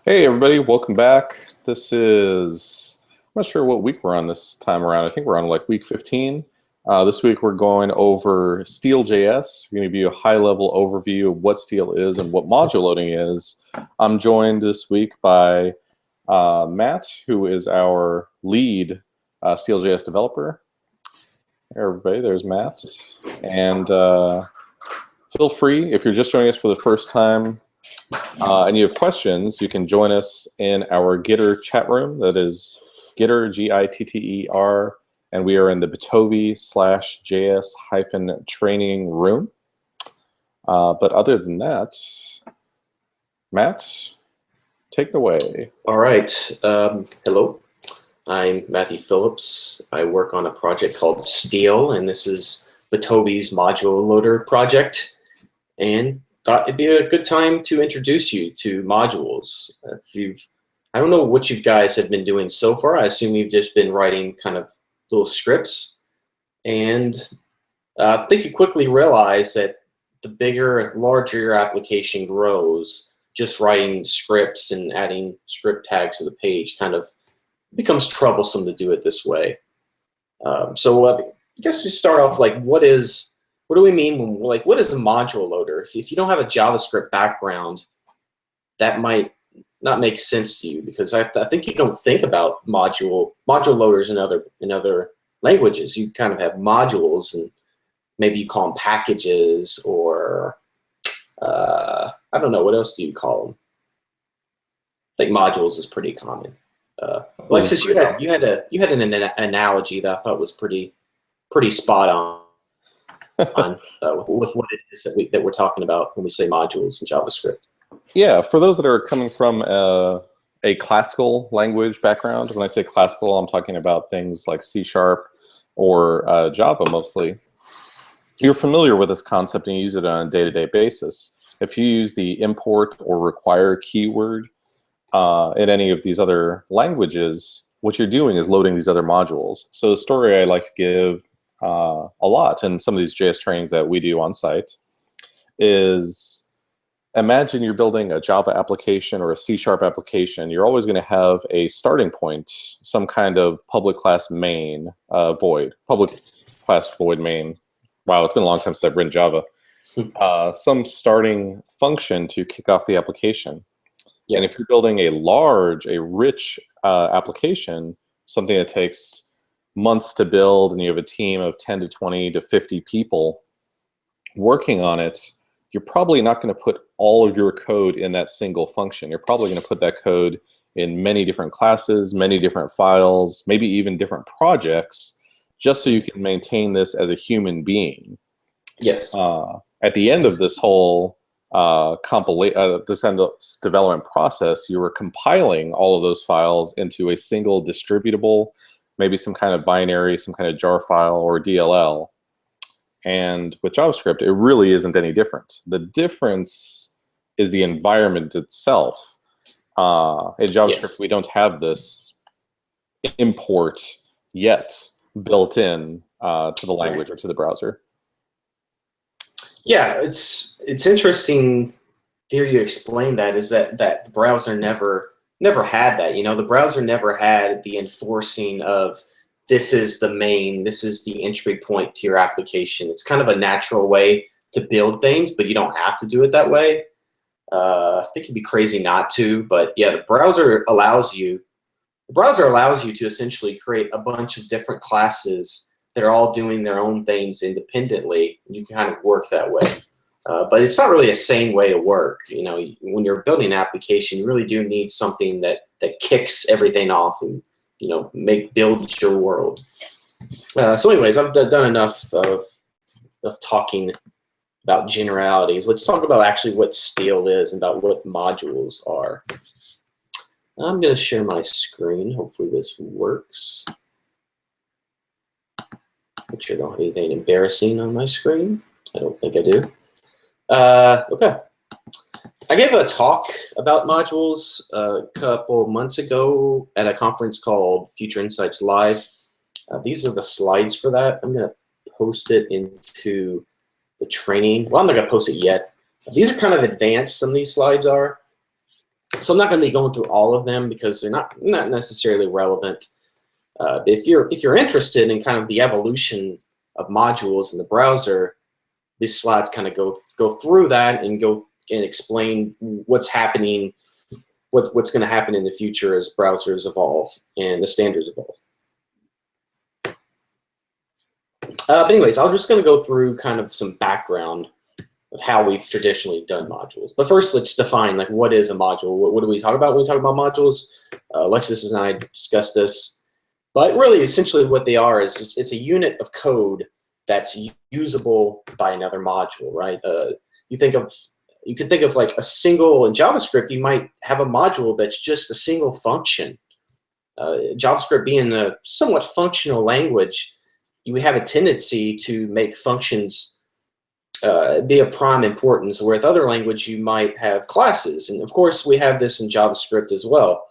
Hey everybody, welcome back. This is, I'm not sure what week we're on this time around. I think we're on like week 15. This week we're going over StealJS. We're going to give you a high-level overview of what Steel is and what module loading is. I'm joined this week by Matt, who is our lead StealJS developer. Hey everybody, there's Matt. And feel free, if you're just joining us for the first time, and you have questions, you can join us in our Gitter chat room. That is Gitter, Gitter, and we are in the Bitovi/JS-training room. But other than that, Matt, take it away. All right. Hello. I'm Matthew Phillips. I work on a project called Steel, and this is Bitovi's module loader project. And thought it'd be a good time to introduce you to modules. I don't know what you guys have been doing so far. I assume you've just been writing kind of little scripts. And I think you quickly realize that the bigger, larger your application grows, just writing scripts and adding script tags to the page kind of becomes troublesome to do it this way. I guess we start off like, what do we mean when, like, what is a module loader? If you don't have a JavaScript background, that might not make sense to you, because I think you don't think about module loaders in other languages. You kind of have modules, and maybe you call them packages, or I don't know, what else do you call them? I think modules is pretty common. Alexis, you had an analogy that I thought was pretty spot on. With what it is that we're talking about when we say modules in JavaScript. Yeah, for those that are coming from a classical language background, when I say classical, I'm talking about things like C# or Java mostly. You're familiar with this concept and you use it on a day-to-day basis. If you use the import or require keyword in any of these other languages, what you're doing is loading these other modules. So the story I like to give a lot in some of these JS trainings that we do on site is, imagine you're building a Java application or a C# application. You're always going to have a starting point, some kind of public class main void, public class void main. Wow, it's been a long time since I've written Java. Some starting function to kick off the application. Yeah. And if you're building a rich application, something that takes months to build, and you have a team of 10 to 20 to 50 people working on it, you're probably not going to put all of your code in that single function. You're probably going to put that code in many different classes, many different files, maybe even different projects, just so you can maintain this as a human being. Yes. At the end of this whole development process, you were compiling all of those files into a single distributable, maybe some kind of binary, some kind of jar file or DLL. And with JavaScript, it really isn't any different. The difference is the environment itself. In JavaScript, yes, we don't have this import yet built in to the language or to the browser. Yeah, it's interesting to hear you explain that, is that the browser never had that. You know, the browser never had the enforcing of, this is the main, this is the entry point to your application. It's kind of a natural way to build things, but you don't have to do it that way. I think it'd be crazy not to, but yeah, the browser allows you to essentially create a bunch of different classes that are all doing their own things independently, and you can kind of work that way. But it's not really a sane way to work. You know, when you're building an application, you really do need something that kicks everything off and, you know, build your world. So anyways, I've done enough of talking about generalities. Let's talk about actually what Steel is and about what modules are. I'm going to share my screen. Hopefully this works. Make sure I don't have anything embarrassing on my screen. I don't think I do. Okay. I gave a talk about modules a couple months ago at a conference called Future Insights Live. These are the slides for that. I'm going to post it into the training. Well, I'm not going to post it yet. These are kind of advanced, some of these slides are. So I'm not going to be going through all of them because they're not necessarily relevant. If you're interested in kind of the evolution of modules in the browser, these slides kind of go through that and explain what's happening, what's going to happen in the future as browsers evolve and the standards evolve. But anyways, I'm just going to go through kind of some background of how we've traditionally done modules. But first, let's define like what is a module. What do we talk about when we talk about modules? Alexis and I discussed this. But really, essentially what they are is it's a unit of code that's usable by another module, right? You can think of like a single, in JavaScript, you might have a module that's just a single function. JavaScript being a somewhat functional language, you have a tendency to make functions be of prime importance, where with other language you might have classes. And of course, we have this in JavaScript as well.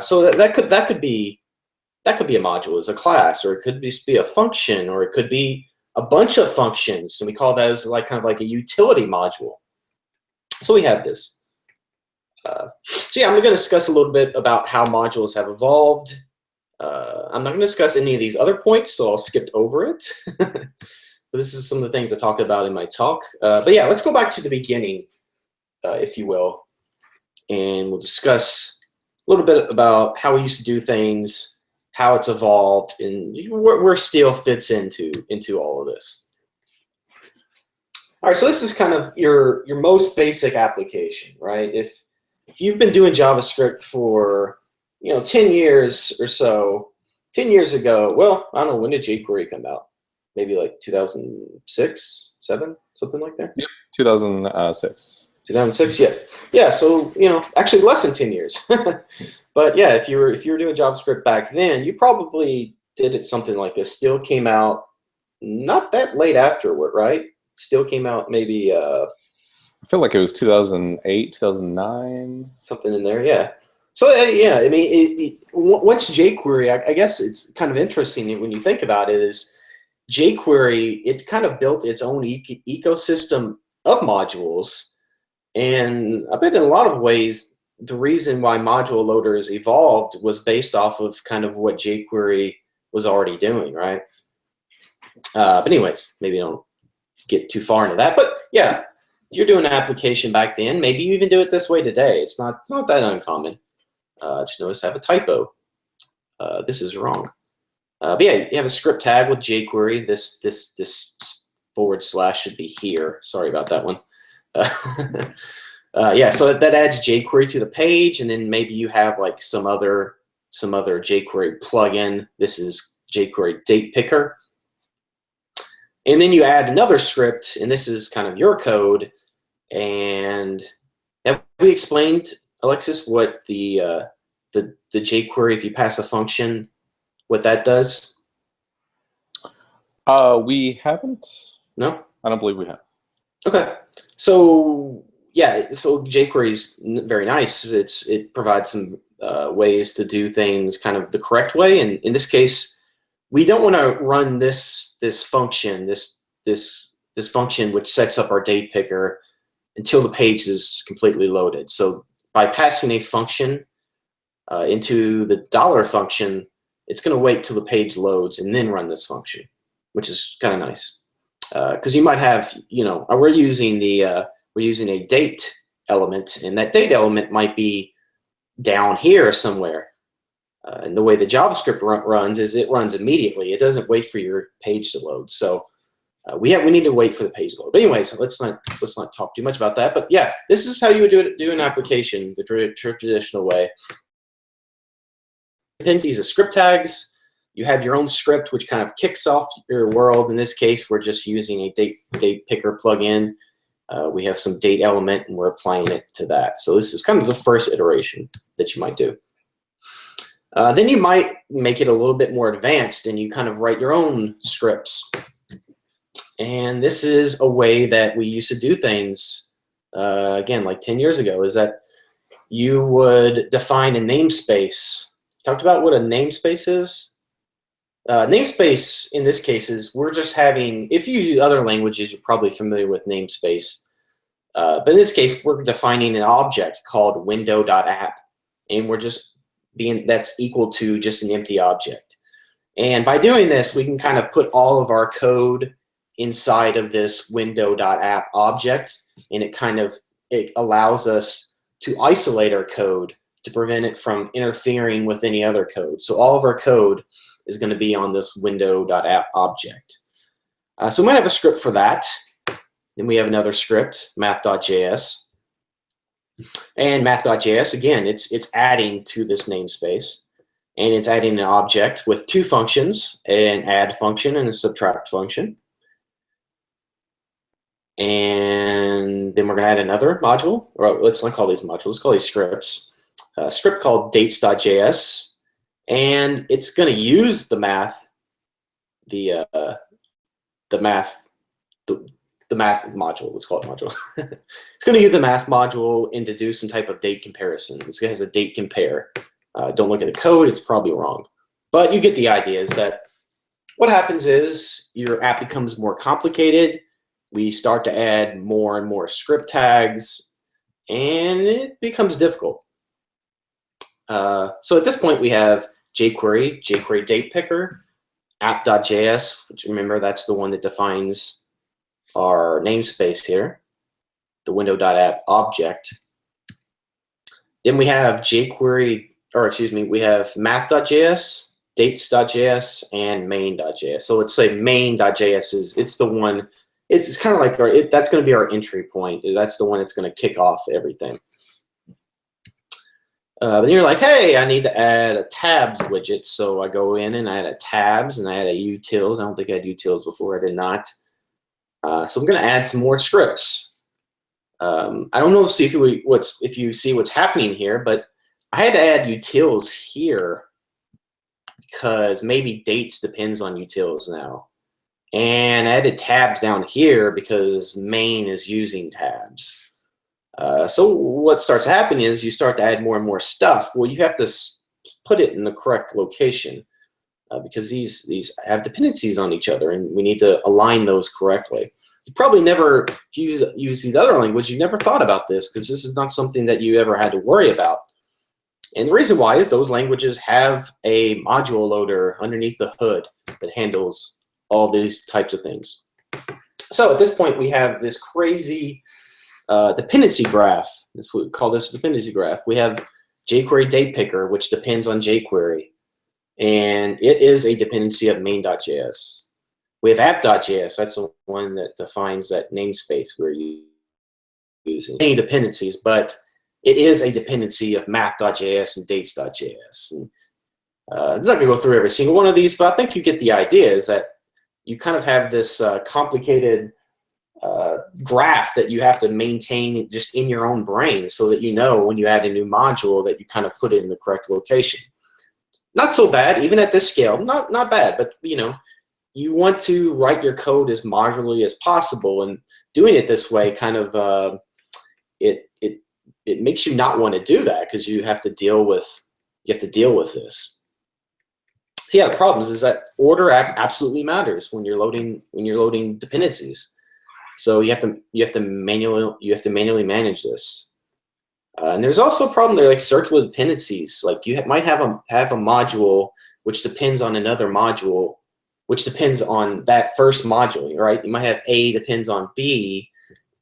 So that could be a module as a class, or it could be a function, or it could be a bunch of functions, and we call those like kind of like a utility module. So we have this. So yeah, I'm going to discuss a little bit about how modules have evolved. I'm not going to discuss any of these other points, so I'll skip over it. But this is some of the things I talked about in my talk. But yeah, let's go back to the beginning, if you will, and we'll discuss a little bit about how we used to do things, how it's evolved, and where Steel fits into all of this. All right, so this is kind of your most basic application, right? If you've been doing JavaScript for 10 years or so, 10 years ago, well, I don't know, when did jQuery come out? Maybe like 2006, 7, something like that? Yep, 2006. 2006, yeah. Yeah, so, actually less than 10 years. But yeah, if you were doing JavaScript back then, you probably did it something like this. Steel came out not that late afterward, right? Steel came out maybe I feel like it was 2008, 2009. Something in there, yeah. So yeah, I mean, once jQuery, I guess it's kind of interesting when you think about it, is jQuery, it kind of built its own ecosystem of modules. And I bet in a lot of ways, the reason why module loaders evolved was based off of kind of what jQuery was already doing, right? But anyways, maybe don't get too far into that. But yeah, if you're doing an application back then, maybe you even do it this way today. It's not that uncommon. Just notice I have a typo. This is wrong. But yeah, you have a script tag with jQuery. This / should be here. Sorry about that one. Yeah, so that adds jQuery to the page, and then maybe you have like some other jQuery plugin. This is jQuery date picker. And then you add another script, and this is kind of your code. And have we explained, Alexis, what the jQuery, if you pass a function, what that does? We haven't. No? I don't believe we have. Okay. So yeah, so jQuery is very nice. It provides some ways to do things kind of the correct way. And in this case, we don't want to run this function, this function which sets up our date picker until the page is completely loaded. So by passing a function into the $function, it's going to wait till the page loads and then run this function, which is kind of nice. Because you might have, we're using a date element, and that date element might be down here somewhere. And the way the JavaScript runs is it runs immediately. It doesn't wait for your page to load. So we need to wait for the page to load. But anyways, let's not talk too much about that. But yeah, this is how you would do an application the traditional way. Dependencies of script tags. You have your own script which kind of kicks off your world. In this case, we're just using a date picker plugin. We have some date element, and we're applying it to that. So this is kind of the first iteration that you might do. Then you might make it a little bit more advanced, and you kind of write your own scripts. And this is a way that we used to do things, again, like 10 years ago, is that you would define a namespace. Talked about what a namespace is. Namespace, in this case, is we're just having, if you use other languages, you're probably familiar with namespace. But in this case, we're defining an object called window.app, and we're just that's equal to just an empty object. And by doing this, we can kind of put all of our code inside of this window.app object, and it allows us to isolate our code to prevent it from interfering with any other code. So all of our code is going to be on this window.app object. So we might have a script for that. Then we have another script, math.js. And math.js, again, it's adding to this namespace. And it's adding an object with two functions, an add function and a subtract function. And then we're going to add another module, or let's not call these modules, let's call these scripts. A script called dates.js, and it's going to use the math module. Let's call it module. It's going to use the math module and to do some type of date comparison. It has a date compare. Don't look at the code; it's probably wrong, but you get the idea. Is that what happens is your app becomes more complicated. We start to add more and more script tags, and it becomes difficult. So at this point, we have jQuery date picker, app.js, which remember that's the one that defines our namespace here, the window.app object. Then we have we have math.js, dates.js, and main.js. So let's say main.js it's the one. It's kind of like that's going to be our entry point. That's the one that's going to kick off everything. Then you're like, hey, I need to add a tabs widget. So I go in and I add a tabs and I add a utils. I don't think I had utils before. I did not. So I'm going to add some more scripts. I don't know if you see what's happening here, but I had to add utils here because maybe dates depends on utils now. And I added tabs down here because main is using tabs. So what starts happening is you start to add more and more stuff. Well, you have to put it in the correct location because these have dependencies on each other, and we need to align those correctly. You probably never, if you use these other languages, you never thought about this because this is not something that you ever had to worry about. And the reason why is those languages have a module loader underneath the hood that handles all these types of things. So at this point, we have this crazy dependency graph. That's what we call this dependency graph. We have jQuery date picker, which depends on jQuery, and it is a dependency of main.js. We have app.js. That's the one that defines that namespace we're using. Many dependencies, but it is a dependency of math.js and dates.js. I'm not going to go through every single one of these, but I think you get the idea. Is that you kind of have this complicated graph that you have to maintain just in your own brain so that you know when you add a new module that you kind of put it in the correct location. Not so bad, even at this scale. Not bad, but you want to write your code as modularly as possible, and doing it this way kind of it makes you not want to do that because you have to deal with this. So yeah, the problem is that order absolutely matters when you're loading dependencies. So you have to manually manage this. And there's also a problem there, like circular dependencies. Like you might have a module which depends on another module, which depends on that first module, right? You might have A depends on B,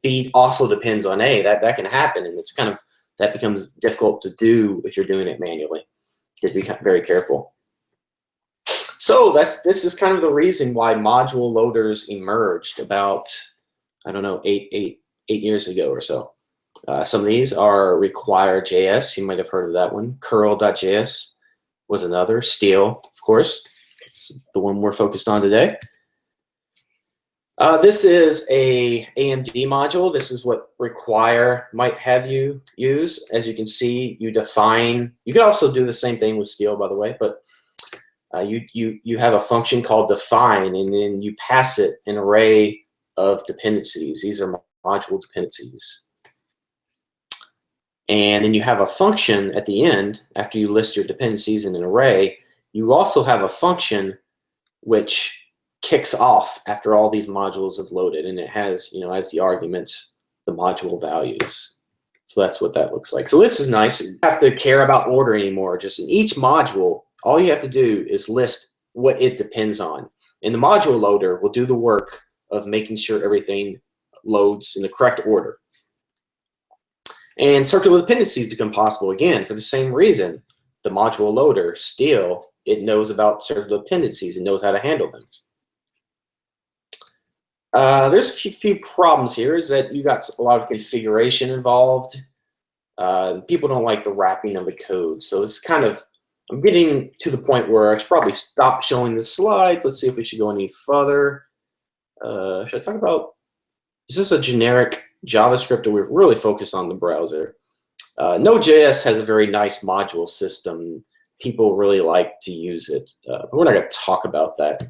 B also depends on A. That can happen, and that becomes difficult to do if you're doing it manually. You have to be very careful. So this is kind of the reason why module loaders emerged about, I don't know, eight years ago or so. Some of these are require.js. You might have heard of that one. Curl.js was another. Steel, of course, the one we're focused on today. This is a AMD module. This is what require might have you use. As you can see, you define. You can also do the same thing with Steel, by the way, but you have a function called define, and then you pass it an array of dependencies. These are module dependencies. And then you have a function at the end, after you list your dependencies in an array, you also have a function which kicks off after all these modules have loaded, and it has, as the arguments, the module values. So that's what that looks like. So this is nice. You don't have to care about order anymore. Just in each module, all you have to do is list what it depends on. And the module loader will do the work of making sure everything loads in the correct order. And circular dependencies become possible again for the same reason. The module loader, Steel, it knows about circular dependencies and knows how to handle them. There's a few problems here. Is that you got a lot of configuration involved. People don't like the wrapping of the code. So it's kind of, I'm getting to the point where I should probably stop showing the slide. Let's see if we should go any further. Should I talk about, is this a generic JavaScript, or we're really focused on the browser? Node.js has a very nice module system. People really like to use it, but we're not going to talk about that.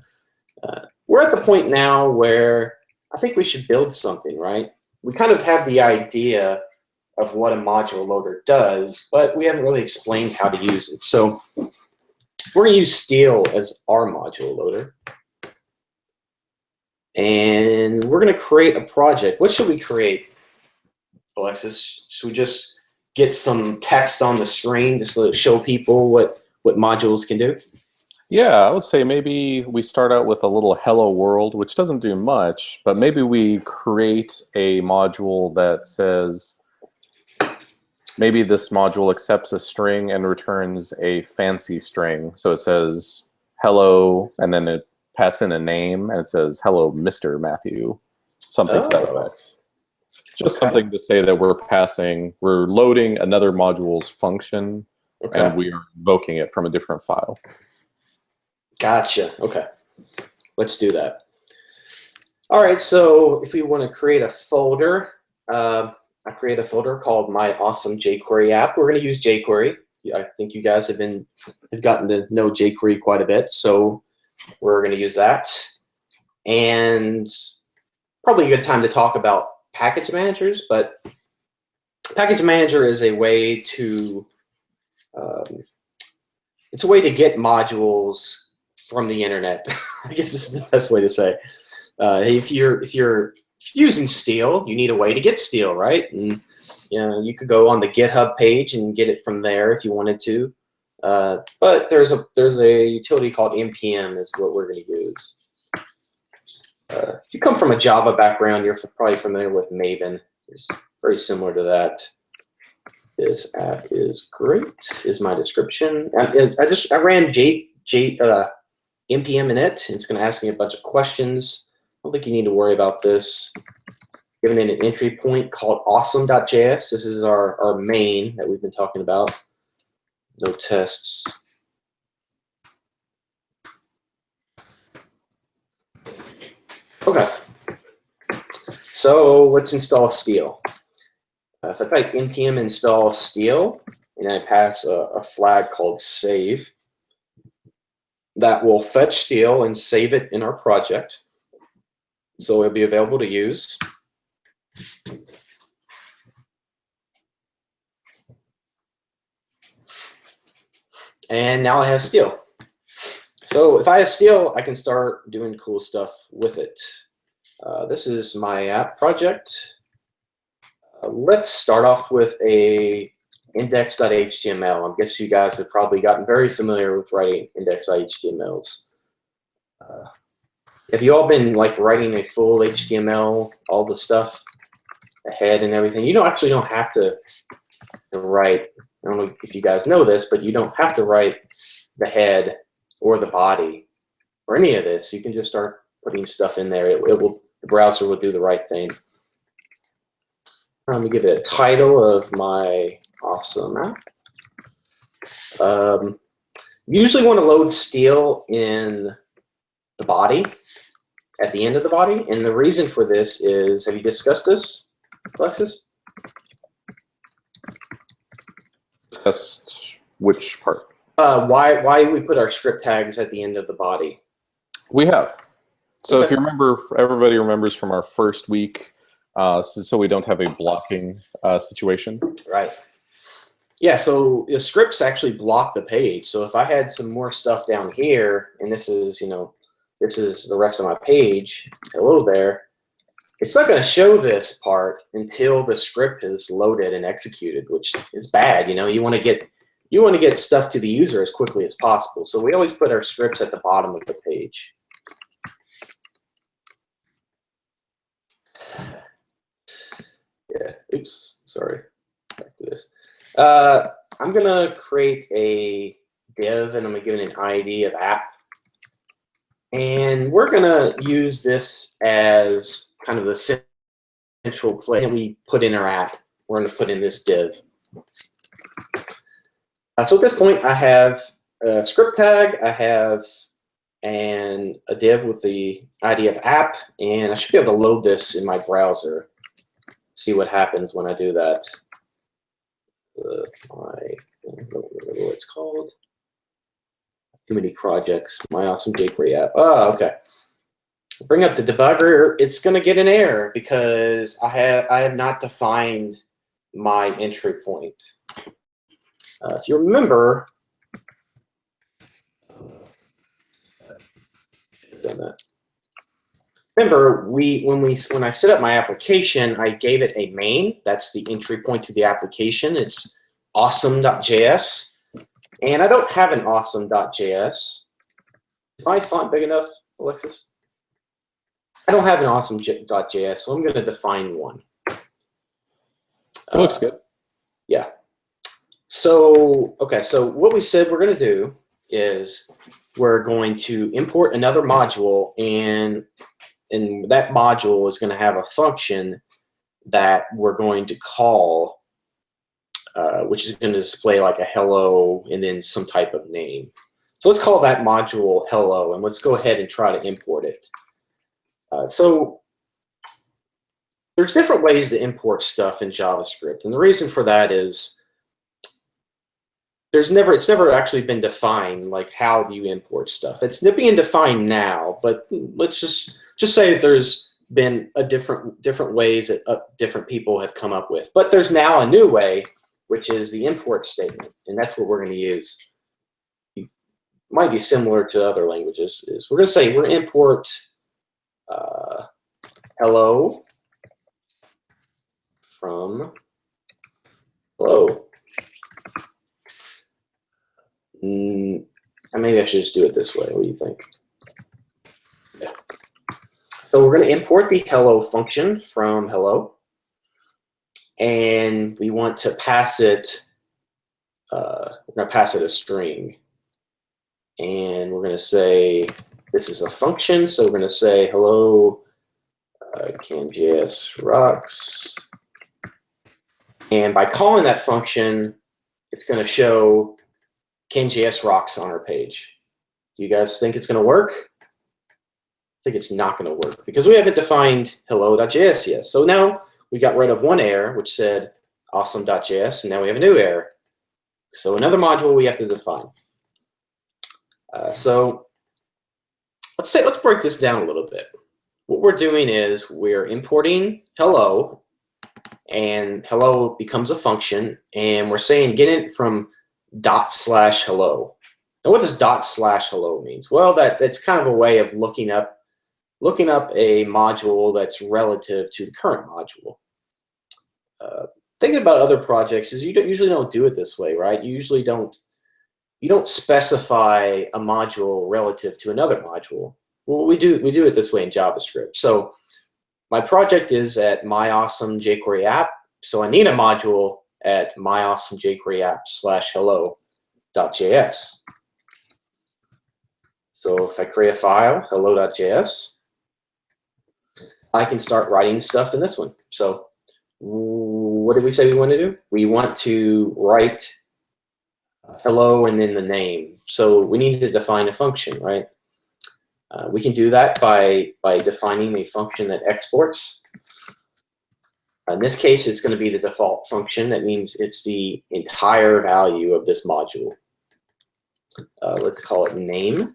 We're at the point now where I think we should build something, right? We kind of have the idea of what a module loader does, but we haven't really explained how to use it. So we're going to use Steel as our module loader. And we're going to create a project. What should we create, Alexis? Should we just get some text on the screen just to show people what modules can do? Yeah, I would say maybe we start out with a little hello world, which doesn't do much, but maybe we create a module that says, maybe this module accepts a string and returns a fancy string. So it says hello, and then it pass in a name, and it says, hello, Mr. Matthew, something to that effect. Just something to say that we're loading another module's function, and we are invoking it from a different file. Gotcha. Okay. Let's do that. All right, so if we want to create a folder, I create a folder called My Awesome jQuery App. We're going to use jQuery. I think you guys have gotten to know jQuery quite a bit, so we're going to use that. And probably a good time to talk about package managers, but package manager is a way to it's a way to get modules from the internet. I guess this is the best way to say. If you're using Steel, you need a way to get Steel, right? And you could go on the GitHub page and get it from there if you wanted to. But there's a utility called npm is what we're going to use. If you come from a Java background, you're probably familiar with Maven. It's very similar to that. This app is great, is my description. I ran npm in it, and it's going to ask me a bunch of questions. I don't think you need to worry about this. Given it an entry point called awesome.js. This is our main that we've been talking about. No tests. Okay. So let's install Steel. If I type npm install Steel, and I pass a flag called save, that will fetch Steel and save it in our project. So it'll be available to use. And now I have Steel. So if I have Steel, I can start doing cool stuff with it. This is my app project. Let's start off with a index.html. I guess you guys have probably gotten very familiar with writing index.htmls. Have you all been like writing a full HTML, all the stuff ahead and everything? You actually don't have to write. I don't know if you guys know this, but you don't have to write the head or the body or any of this. You can just start putting stuff in there. The browser will do the right thing. I'm going to give it a title of my awesome app. Usually want to load Steel in the body, at the end of the body. And the reason for this is, have you discussed this, Alexis? Discussed which part? Why we put our script tags at the end of the body. We have. So if you remember, everybody remembers from our first week, so we don't have a blocking situation. Right. Yeah, so the scripts actually block the page. So if I had some more stuff down here, and this is, this is the rest of my page, hello there, it's not going to show this part until the script is loaded and executed, which is bad. You know, you want to get stuff to the user as quickly as possible. So we always put our scripts at the bottom of the page. Yeah, oops, sorry. Back to this. I'm going to create a div, and I'm going to give it an ID of app. And we're going to use this as kind of the central place that we put in our app. We're going to put in this div. So at this point, I have a script tag, I have a div with the ID of app, and I should be able to load this in my browser. See what happens when I do that. I don't remember what it's called. Too many projects. My awesome jQuery app. Oh, okay. Bring up the debugger. It's going to get an error because I have not defined my entry point. If you remember, done that. Remember, when I set up my application, I gave it a main. That's the entry point to the application. It's awesome.js. And I don't have an awesome.js. Is my font big enough, Alexis? I don't have an awesome.js, so I'm going to define one. It looks good. Yeah. So, okay, so what we said we're going to do is we're going to import another module, and that module is going to have a function that we're going to call, which is going to display like a hello and then some type of name. So let's call that module hello, and let's go ahead and try to import it. So there's different ways to import stuff in JavaScript, and the reason for that is it's never actually been defined, like how do you import stuff. It's being defined now, but let's just say that there's been a different ways that different people have come up with. But there's now a new way, which is the import statement, and that's what we're going to use. It might be similar to other languages. We're going to say we're going to import hello from hello. Maybe I should just do it this way. What do you think? Yeah. So we're going to import the hello function from hello, and we want to pass it. We're going to pass it a string, and we're going to say this is a function. So we're going to say hello, CanJS rocks, and by calling that function, it's going to show CanJS rocks on our page. Do you guys think it's going to work? I think it's not going to work because we haven't defined hello.js yet. So now we got rid of one error, which said awesome.js, and now we have a new error. So another module we have to define. So let's break this down a little bit. What we're doing is we're importing hello, and hello becomes a function, and we're saying get it from ./hello. And what does ./hello means? Well, that's kind of a way of looking up a module that's relative to the current module. Thinking about other projects is you usually don't do it this way, right? You don't specify a module relative to another module. Well, we do it this way in JavaScript. So my project is at my awesome jQuery app, so I need a module at my awesome jQuery app /hello.js. So if I create a file, hello.js, I can start writing stuff in this one. So what did we say we want to do? We want to write hello and then the name. So we need to define a function, right? We can do that by defining a function that exports. In this case, it's going to be the default function. That means it's the entire value of this module. Let's call it name.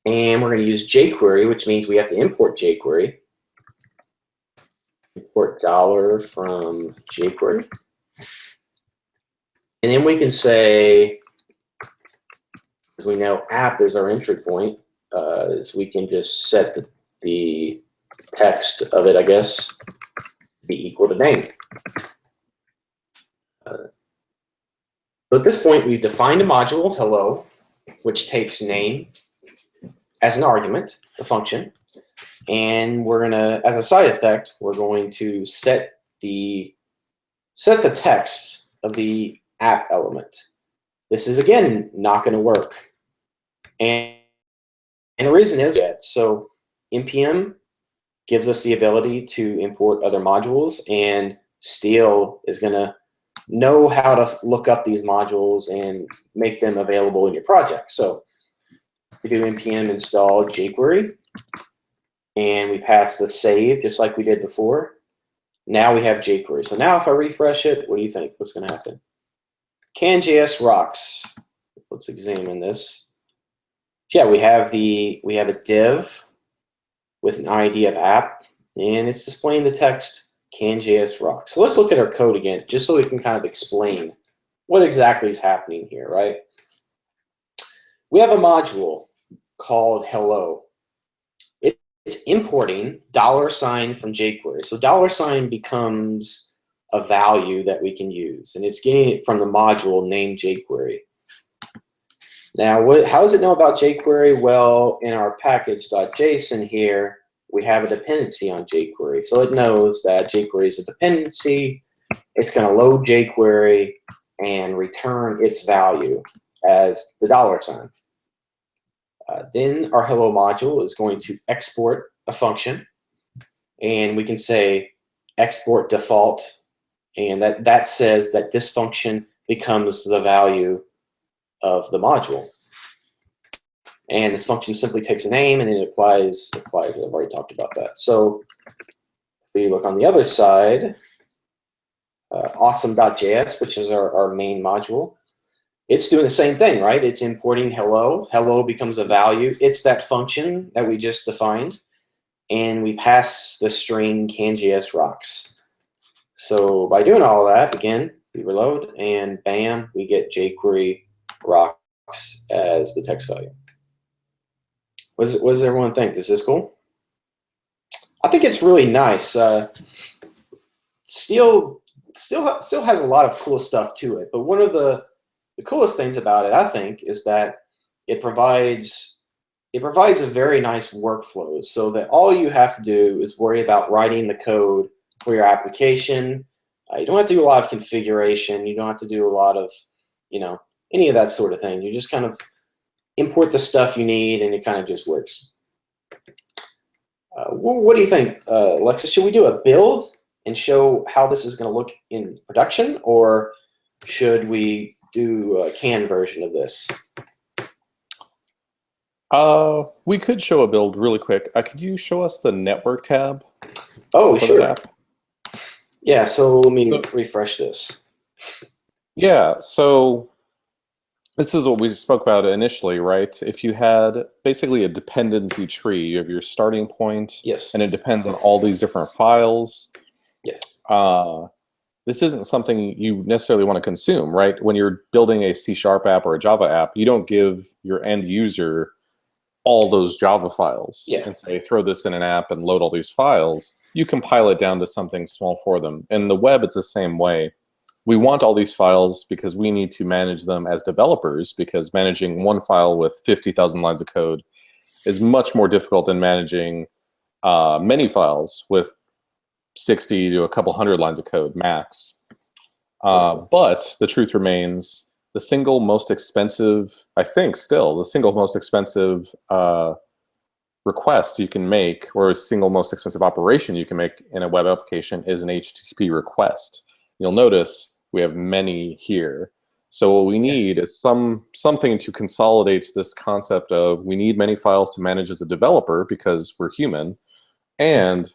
And we're going to use jQuery, which means we have to import jQuery. Import $ from jQuery. And then we can say, because we know app is our entry point, is we can just set the text of it, I guess, be equal to name. So at this point, we've defined a module, hello, which takes name as an argument, the function. And we're gonna, as a side effect, we're going to set the text of the app element. This is, again, not gonna work. And the reason is that, so npm gives us the ability to import other modules, and Steel is gonna know how to look up these modules and make them available in your project. So we do npm install jQuery, and we pass the save just like we did before. Now we have jQuery. So now if I refresh it, what do you think? What's going to happen? CanJS rocks. Let's examine this. So yeah, we have a div with an ID of app, and it's displaying the text CanJS rocks. So let's look at our code again, just so we can kind of explain what exactly is happening here, right? We have a module called hello. It's importing $sign from jQuery. So $sign becomes a value that we can use, and it's getting it from the module named jQuery. Now, how does it know about jQuery? Well, in our package.json here, we have a dependency on jQuery. So it knows that jQuery is a dependency. It's going to load jQuery and return its value as the $sign. Then our hello module is going to export a function, and we can say export default, and that says that this function becomes the value of the module. And this function simply takes a name and then it applies it. I've already talked about that. So if we look on the other side, awesome.js, which is our main module, it's doing the same thing, right? It's importing hello. Hello becomes a value. It's that function that we just defined. And we pass the string CanJS rocks. So by doing all that, again, we reload, and bam, we get jQuery rocks as the text value. What does everyone think? Is this cool? I think it's really nice. Steel has a lot of cool stuff to it, but one of the coolest things about it, I think, is that it provides a very nice workflow, so that all you have to do is worry about writing the code for your application. You don't have to do a lot of configuration. You don't have to do a lot of, any of that sort of thing. You just kind of import the stuff you need, and it kind of just works. What do you think, Alexis? Should we do a build and show how this is going to look in production, or should we do a canned version of this? We could show a build really quick. Could you show us the network tab? Oh, sure. Yeah, so let me refresh this. Yeah, so this is what we spoke about initially, right? If you had basically a dependency tree, you have your starting point, yes, and it depends on all these different files. Yes. This isn't something you necessarily want to consume, right? When you're building a C# app or a Java app, you don't give your end user all those Java files and say, throw this in an app and load all these files. You compile it down to something small for them. In the web, it's the same way. We want all these files because we need to manage them as developers, because managing one file with 50,000 lines of code is much more difficult than managing many files with 60 to a couple hundred lines of code max. But the truth remains, the single most expensive, I think still, the single most expensive request you can make, or a single most expensive operation you can make in a web application, is an HTTP request. You'll notice we have many here. So what we need is something to consolidate this concept of we need many files to manage as a developer because we're human, and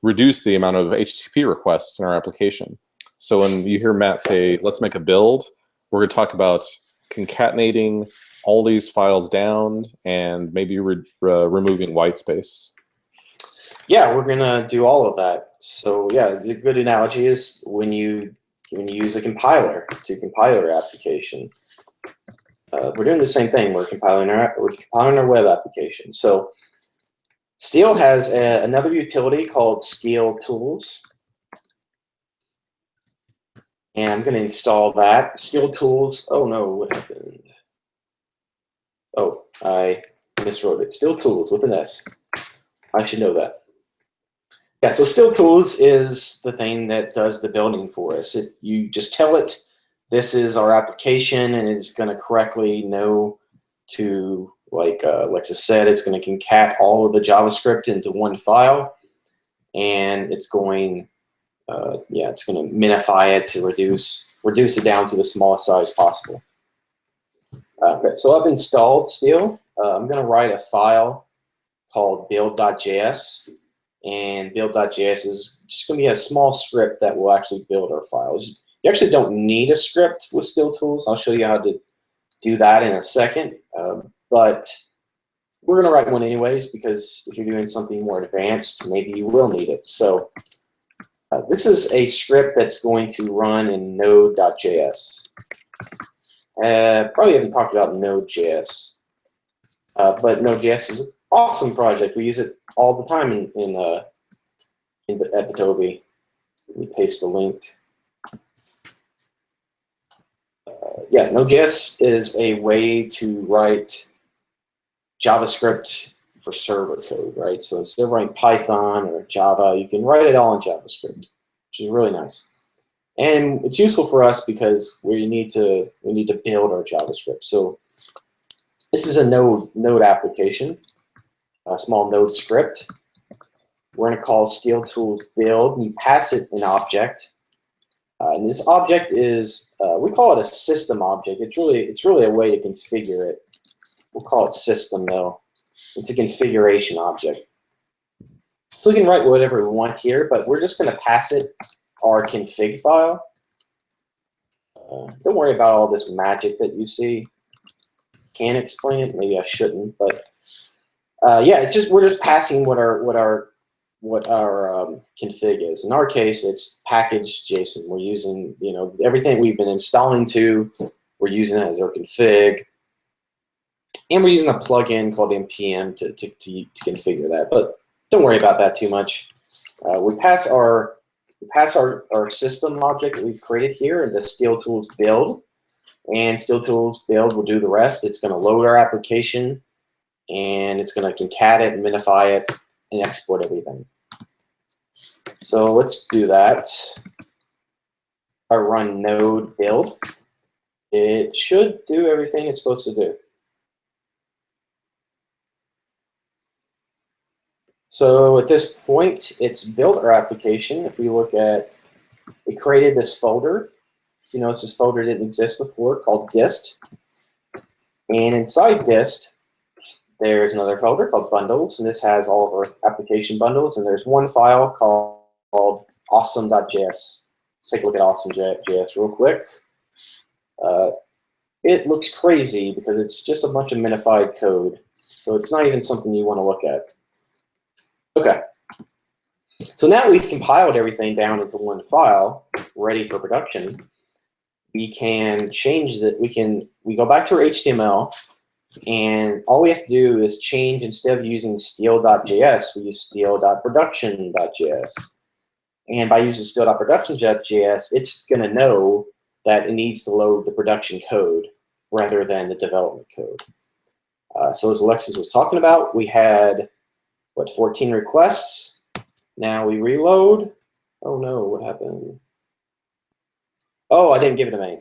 reduce the amount of HTTP requests in our application. So when you hear Matt say, let's make a build, we're going to talk about concatenating all these files down and maybe removing white space. Yeah, we're going to do all of that. So yeah, the good analogy is when you use a compiler to compile your application. We're doing the same thing. We're compiling our web application. So Steel has another utility called StealTools. And I'm going to install that. StealTools. Oh no, what happened? Oh, I miswrote it. StealTools with an S. I should know that. Yeah, so StealTools is the thing that does the building for us. You just tell it, this is our application, and it's going to correctly know to, like Alexis said, it's going to concat all of the JavaScript into one file, and it's going, it's going to minify it to reduce it down to the smallest size possible. Okay, so I've installed Steel. I'm going to write a file called build.js, and build.js is just going to be a small script that will actually build our files. You actually don't need a script with StealTools. I'll show you how to do that in a second, but we're going to write one anyways, because if you're doing something more advanced, maybe you will need it. So this is a script that's going to run in node.js. Probably haven't talked about Node.js, but Node.js is an awesome project. We use it all the time at Petobi. Let me paste the link. Yeah, Node.js is a way to write JavaScript for server code, right? So instead of writing Python or Java, you can write it all in JavaScript, which is really nice. And it's useful for us because we need to build our JavaScript. So this is a node application, a small node script. We're going to call StealTools build, and you pass it an object. And this object is, we call it a system object. It's really a way to configure it. We'll call it system though. It's a configuration object. So we can write whatever we want here, but we're just going to pass it our config file. Don't worry about all this magic that you see. Can explain it, maybe I shouldn't, but yeah, we're just passing what our config is. In our case, it's package.json. We're using, everything we've been installing we're using it as our config. And we're using a plugin called npm to configure that. But don't worry about that too much. We pass our system object that we've created here in the StealTools build. And StealTools build will do the rest. It's going to load our application, and it's going to concat it, and minify it, and export everything. So let's do that. I run node build. It should do everything it's supposed to do. So at this point, it's built our application. If we look at, we created this folder. You notice this folder didn't exist before, called dist. And inside dist, there's another folder called bundles, and this has all of our application bundles. And there's one file called awesome.js. Let's take a look at awesome.js real quick. It looks crazy because it's just a bunch of minified code. So it's not even something you want to look at. Okay. So now we've compiled everything down into one file, ready for production. We can change that. We go back to our HTML, and all we have to do is change, instead of using steel.js, we use steel.production.js. And by using steel.production.js, it's going to know that it needs to load the production code rather than the development code. So as Alexis was talking about, we had, 14 requests. Now we reload. Oh no, what happened? Oh, I didn't give it a main.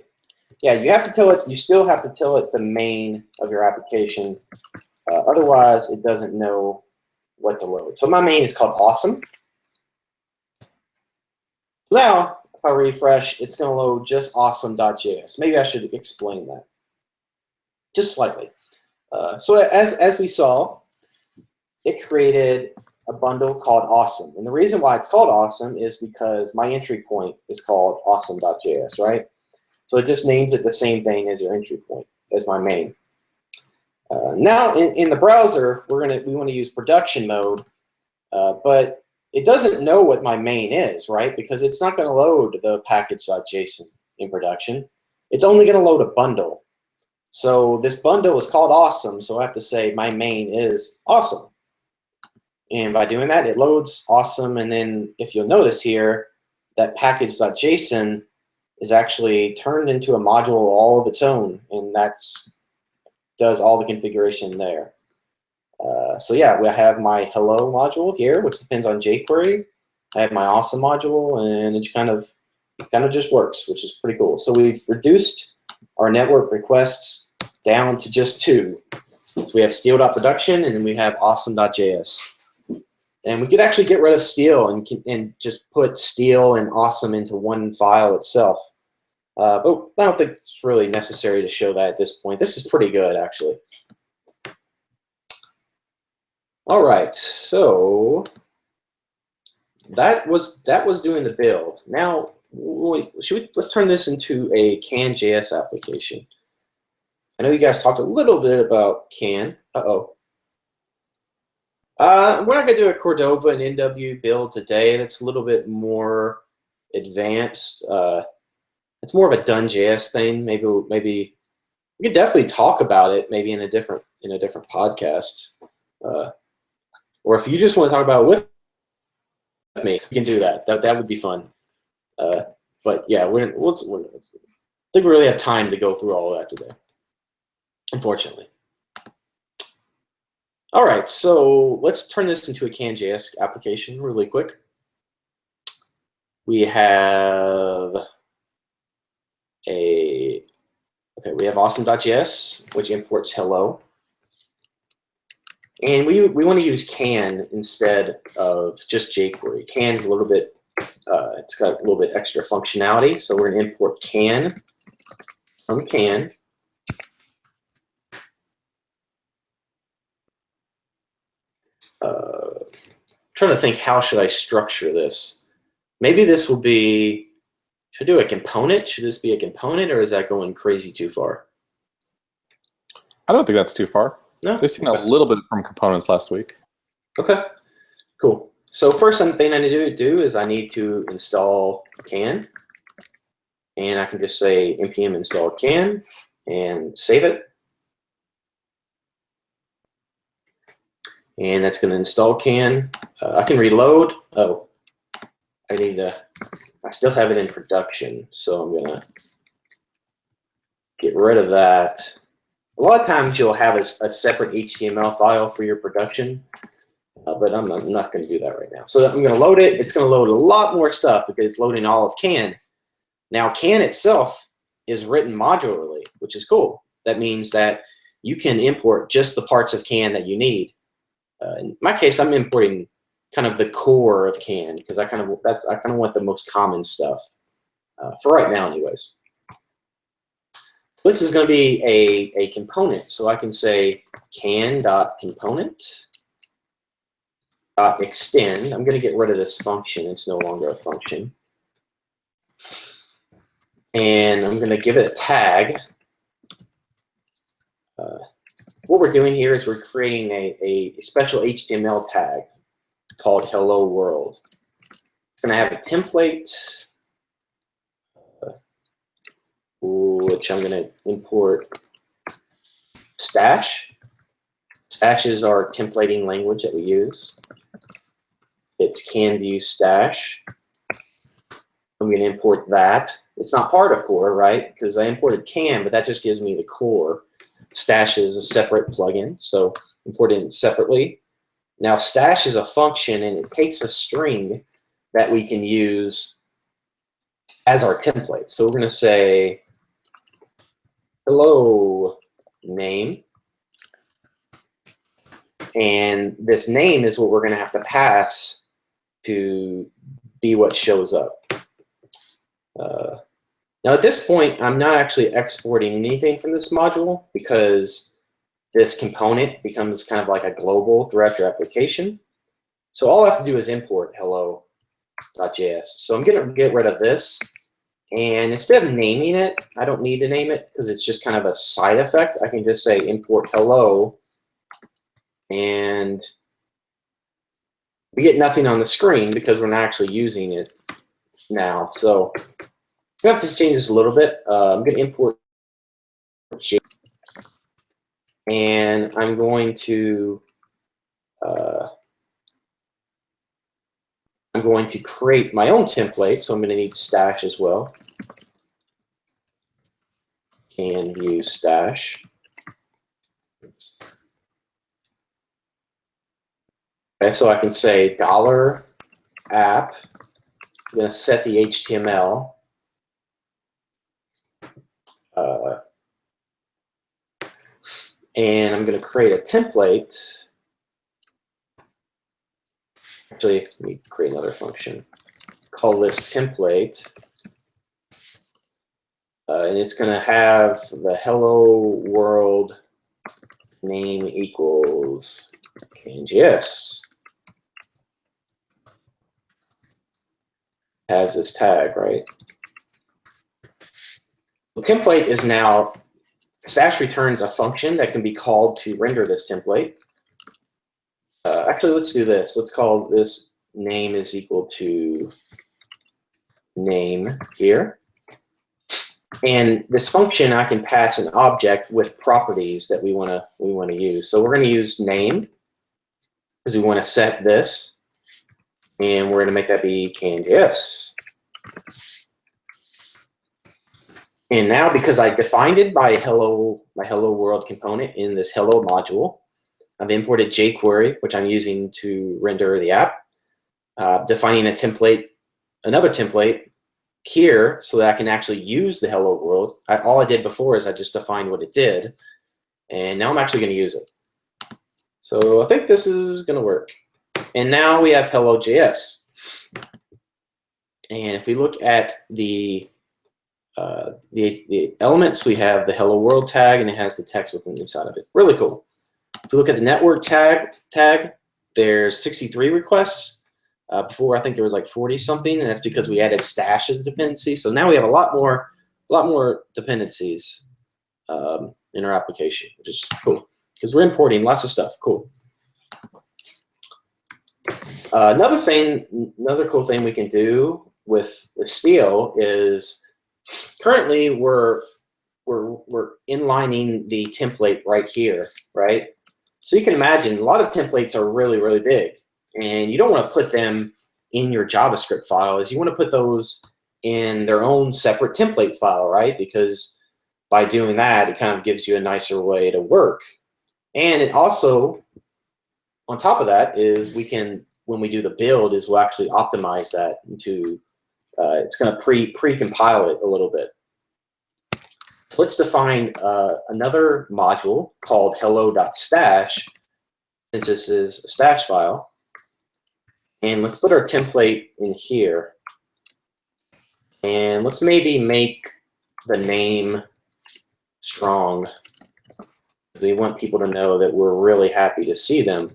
Yeah, you have to tell it, you still have to tell it the main of your application. Otherwise, it doesn't know what to load. So my main is called awesome. Now, if I refresh, it's going to load just awesome.js. Maybe I should explain that just slightly. So as we saw, it created a bundle called awesome. And the reason why it's called awesome is because my entry point is called awesome.js, right? So it just names it the same thing as your entry point, as my main. Now in the browser, we want to use production mode, but it doesn't know what my main is, right? Because it's not going to load the package.json in production. It's only going to load a bundle. So this bundle is called awesome, so I have to say my main is awesome. And by doing that, it loads. Awesome. And then if you'll notice here, that package.json is actually turned into a module all of its own, and does all the configuration there. So yeah, we have my hello module here, which depends on jQuery. I have my awesome module, and it kind of just works, which is pretty cool. So we've reduced our network requests down to just 2. So we have steel.production, and then we have awesome.js. And we could actually get rid of Steel and just put Steel and Awesome into one file itself. But I don't think it's really necessary to show that at this point. This is pretty good, actually. All right, so that was doing the build. Now, let's turn this into a CanJS application. I know you guys talked a little bit about Can. We're not going to do a Cordova and NW build today. That's a little bit more advanced. It's more of a done.js thing. Maybe we could definitely talk about it. Maybe in a different podcast. Or if you just want to talk about it with me, we can do that. That would be fun. But yeah, I think we really have time to go through all of that today, unfortunately. All right, so let's turn this into a CanJS application really quick. We have we have awesome.js, which imports hello. And we want to use can instead of just jQuery. Can's a little bit, it's got a little bit extra functionality. So we're going to import can from can. Trying to think, how should I structure this? Maybe this will be, should I do a component? Should this be a component, or is that going crazy too far? I don't think that's too far. No? We've seen a little bit from components last week. Okay, cool. So first thing I need to do is I need to install can. And I can just say npm install can and save it. And that's going to install can. I can reload. Oh, I still have it in production, so I'm going to get rid of that. A lot of times you'll have a separate HTML file for your production, but I'm not going to do that right now. So I'm going to load it. It's going to load a lot more stuff because it's loading all of can. Now, can itself is written modularly, which is cool. That means that you can import just the parts of can that you need. In my case, I'm importing kind of the core of can because I kind of want the most common stuff for right now, anyways. This is going to be a component, so I can say can.component.extend. I'm going to get rid of this function. It's no longer a function. And I'm going to give it a tag. What we're doing here is we're creating a special HTML tag called hello world. It's going to have a template, which I'm going to import Stash. Stash is our templating language that we use. It's can view Stash. I'm going to import that. It's not part of core, right? Because I imported can, but that just gives me the core. Stash is a separate plugin, so import it separately. Now, Stash is a function, and it takes a string that we can use as our template. So we're going to say hello name, and this name is what we're going to have to pass to be what shows up. Now at this point, I'm not actually exporting anything from this module because this component becomes kind of like a global throughout your application. So all I have to do is import hello.js. So I'm going to get rid of this. And instead of naming it, I don't need to name it because it's just kind of a side effect. I can just say import hello. And we get nothing on the screen because we're not actually using it now. So I have to change this a little bit. I'm going to import J, and I'm going to I'm going to create my own template, so I'm going to need stash as well. Can view stash. Okay, so I can say $app. I'm going to set the HTML. And I'm going to create a template. Actually, let me create another function. Call this template. And it's going to have the hello world name equals CanJS. Has this tag, right? The template is now, stash returns a function that can be called to render this template. Actually, let's do this. Let's call this name is equal to name here. And this function, I can pass an object with properties that we want to use. So we're going to use name because we want to set this, and we're going to make that be CanJS. And now, because I defined it by my hello world component in this hello module, I've imported jQuery, which I'm using to render the app, defining a template, another template here, so that I can actually use the hello world. All I did before is I just defined what it did, and now I'm actually going to use it. So I think this is going to work. And now we have hello.js. And if we look at the elements, we have the hello world tag, and it has the text within inside of it. Really cool. If we look at the network tag, there's 63 requests. Before, I think there was like 40 something, and that's because we added stash as a dependency. So now we have a lot more dependencies in our application, which is cool because we're importing lots of stuff. Cool. Another cool thing we can do with Steel is currently we're inlining the template right here, right? So you can imagine a lot of templates are really, really big, and you don't want to put them in your JavaScript files. You want to put those in their own separate template file, right? Because by doing that, it kind of gives you a nicer way to work. And it also, on top of that, is we can, when we do the build, is we'll actually optimize that into, it's going to pre-compile it a little bit. So let's define another module called hello.stash, since this is a stash file. And let's put our template in here. And let's maybe make the name strong. We want people to know that we're really happy to see them.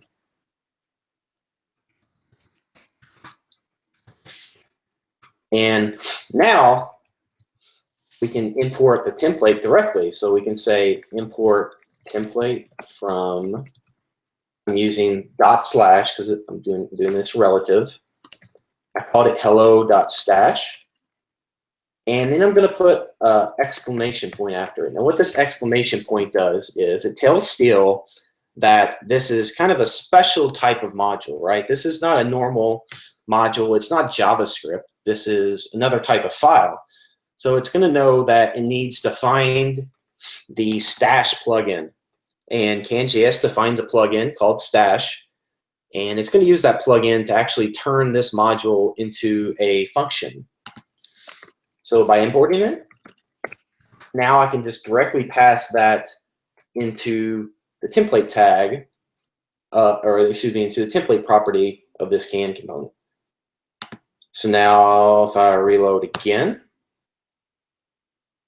And now we can import the template directly. So we can say import template from, I'm using / because I'm doing this relative. I called it hello.stash. And then I'm going to put an exclamation point after it. Now what this exclamation point does is it tells Steel that this is kind of a special type of module, right? This is not a normal module. It's not JavaScript. This is another type of file. So it's going to know that it needs to find the stash plugin. And CanJS defines a plugin called stash. And it's going to use that plugin to actually turn this module into a function. So by importing it, now I can just directly pass that into the template tag, or excuse me, into the template property of this can component. So now if I reload again,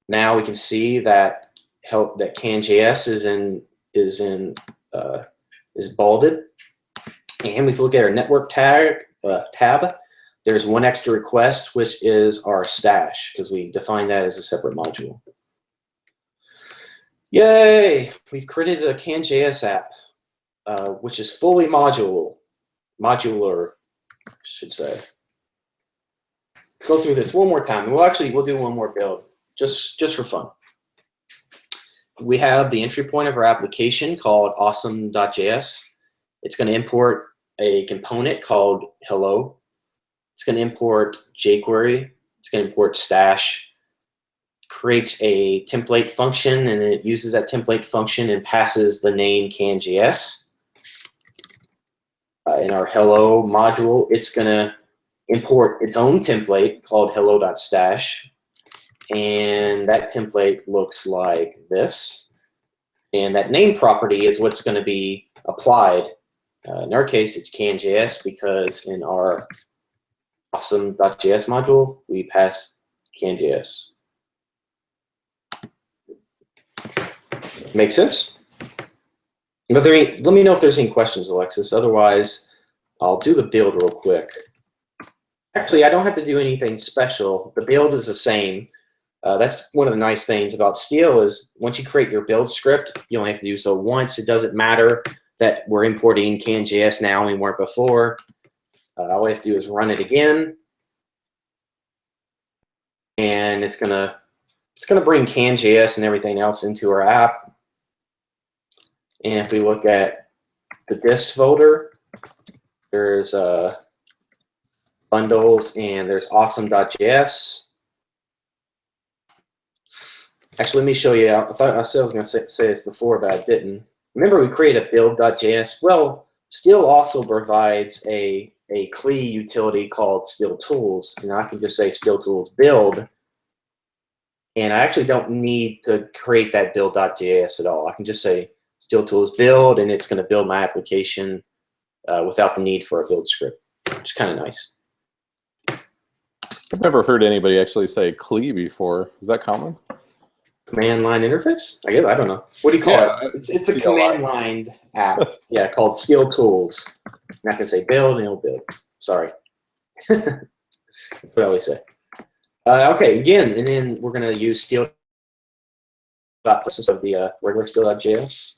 now we can see that that CanJS is bolded. And if we look at our network tab, there's one extra request, which is our stash, because we define that as a separate module. Yay! We've created a CanJS app, which is fully modular, I should say. Let's go through this one more time. We'll do one more build, just for fun. We have the entry point of our application called awesome.js. It's going to import a component called hello. It's going to import jQuery. It's going to import stash. Creates a template function, and it uses that template function and passes the name CanJS. In our hello module, it's going to import its own template called hello.stash. And that template looks like this. And that name property is what's going to be applied. In our case, it's CanJS because in our awesome.js module, we pass CanJS. Make sense? But let me know if there's any questions, Alexis. Otherwise, I'll do the build real quick. Actually, I don't have to do anything special. The build is the same. That's one of the nice things about Steel is once you create your build script, you only have to do so once. It doesn't matter that we're importing CanJS now and we weren't before. All we have to do is run it again, and it's gonna bring CanJS and everything else into our app. And if we look at the dist folder, there's bundles and there's awesome.js. Actually, let me show you. I said I was going to say this before, but I didn't. Remember, we created a build.js. Well, Steel also provides a CLI utility called SteelTools, and I can just say SteelTools build, and I actually don't need to create that build.js at all. I can just say SteelTools build, and it's going to build my application without the need for a build script, which is kind of nice. I've never heard anybody actually say CLI before. Is that common? Command line interface? I guess I don't know. What do you call it? It's a command line app. Yeah, called SteelTools. And I can say build and it'll build. Sorry. That's what I always say. Okay, again, and then we're going to use Steel. This is of the regular Steel.js.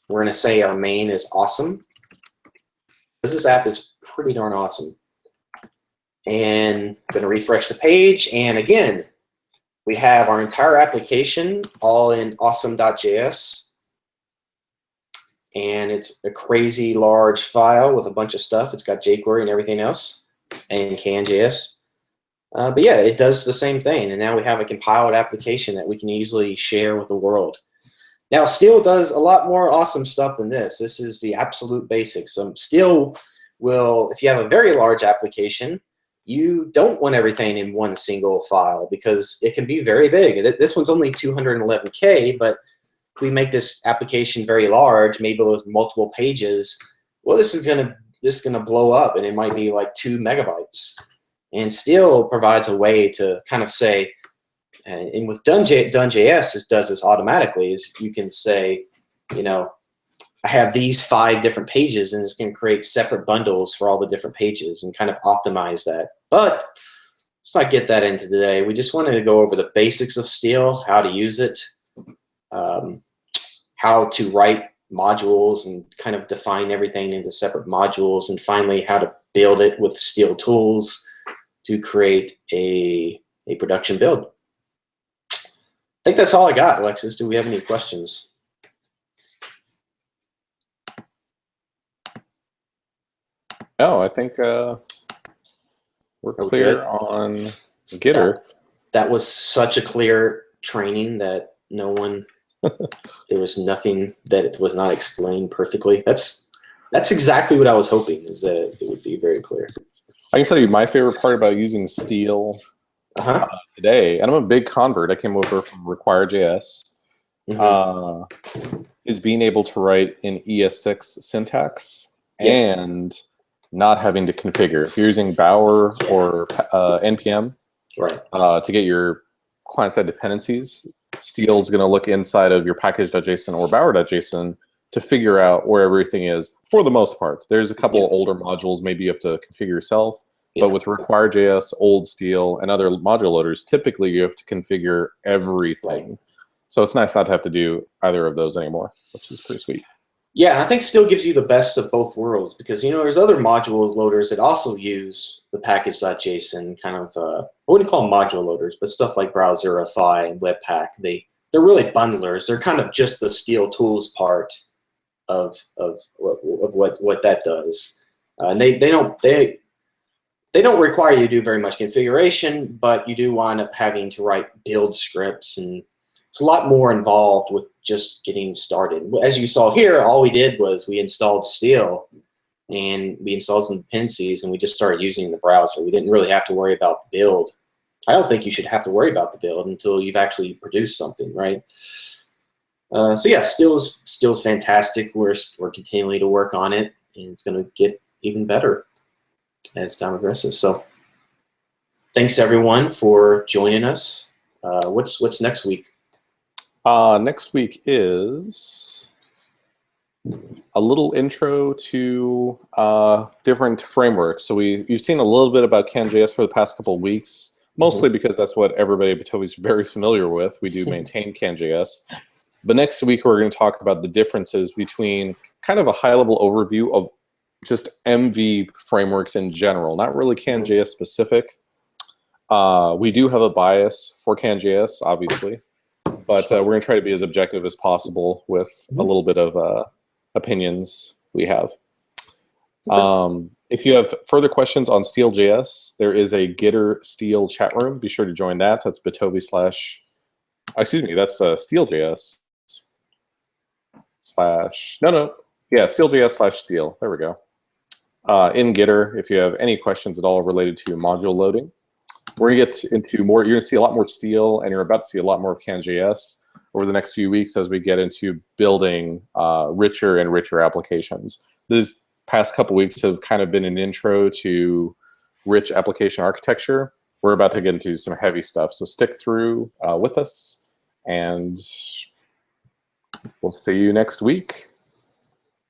We're going to say our main is awesome. This app is pretty darn awesome. And I'm going to refresh the page. And again, we have our entire application all in awesome.js. And it's a crazy large file with a bunch of stuff. It's got jQuery and everything else and CanJS. But yeah, it does the same thing. And now we have a compiled application that we can easily share with the world. Now, Steel does a lot more awesome stuff than this. This is the absolute basics. Steel will, if you have a very large application, you don't want everything in one single file because it can be very big. This one's only 211K, but if we make this application very large, maybe with multiple pages, well, this is gonna blow up, and it might be like 2 megabytes. And Steel provides a way to kind of say, and with Done.js, it does this automatically. Is you can say, you know, I have these 5 different pages, and it's going to create separate bundles for all the different pages and kind of optimize that. But let's not get that into today. We just wanted to go over the basics of Steel, how to use it, how to write modules and kind of define everything into separate modules, and finally how to build it with Steel tools to create a production build. I think that's all I got, Alexis. Do we have any questions? No, I think we're clear on Gitter. That was such a clear training that no one, there was nothing that it was not explained perfectly. That's exactly what I was hoping, is that it would be very clear. I can tell you my favorite part about using Steel today, and I'm a big convert. I came over from Require.js, is being able to write in ES6 syntax and not having to configure. If you're using Bower or NPM to get your client-side dependencies, Steel's going to look inside of your package.json or Bower.json to figure out where everything is for the most part. There's a couple older modules maybe you have to configure yourself, but with Require.js, old Steel, and other module loaders, typically you have to configure everything. So it's nice not to have to do either of those anymore, which is pretty sweet. Yeah, I think Steel gives you the best of both worlds because, you know, there's other module loaders that also use the package.json kind of, I wouldn't call them module loaders, but stuff like Browserify and Webpack, they're really bundlers. They're kind of just the Steel tools part of what that does. And they they don't require you to do very much configuration, but you do wind up having to write build scripts, and it's a lot more involved with just getting started. As you saw here, all we did was we installed Steel, and we installed some dependencies, and we just started using the browser. We didn't really have to worry about the build. I don't think you should have to worry about the build until you've actually produced something, right? So yeah, Steel's fantastic. We're continuing to work on it, and it's going to get even better as time progresses. So thanks everyone for joining us. What's next week? Next week is a little intro to different frameworks. So you've seen a little bit about CanJS for the past couple of weeks, mostly because that's what everybody at Batovi is very familiar with. We do maintain CanJS. But next week, we're going to talk about the differences between kind of a high-level overview of just MV frameworks in general, not really CanJS specific. We do have a bias for CanJS, obviously, but we're going to try to be as objective as possible with a little bit of opinions we have. If you have further questions on StealJS, there is a Gitter Steel chat room. Be sure to join that. That's Batovi / excuse me, that's StealJS / StealJS / Steel. There we go. In Gitter, if you have any questions at all related to module loading, we're going to get into more. You're going to see a lot more Steel, and you're about to see a lot more of CanJS over the next few weeks as we get into building richer and richer applications. These past couple weeks have kind of been an intro to rich application architecture. We're about to get into some heavy stuff, so stick through with us, and we'll see you next week.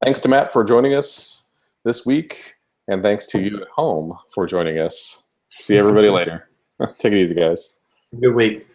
Thanks to Matt for joining us this week, and thanks to you at home for joining us. See everybody later. Take it easy, guys. Good week.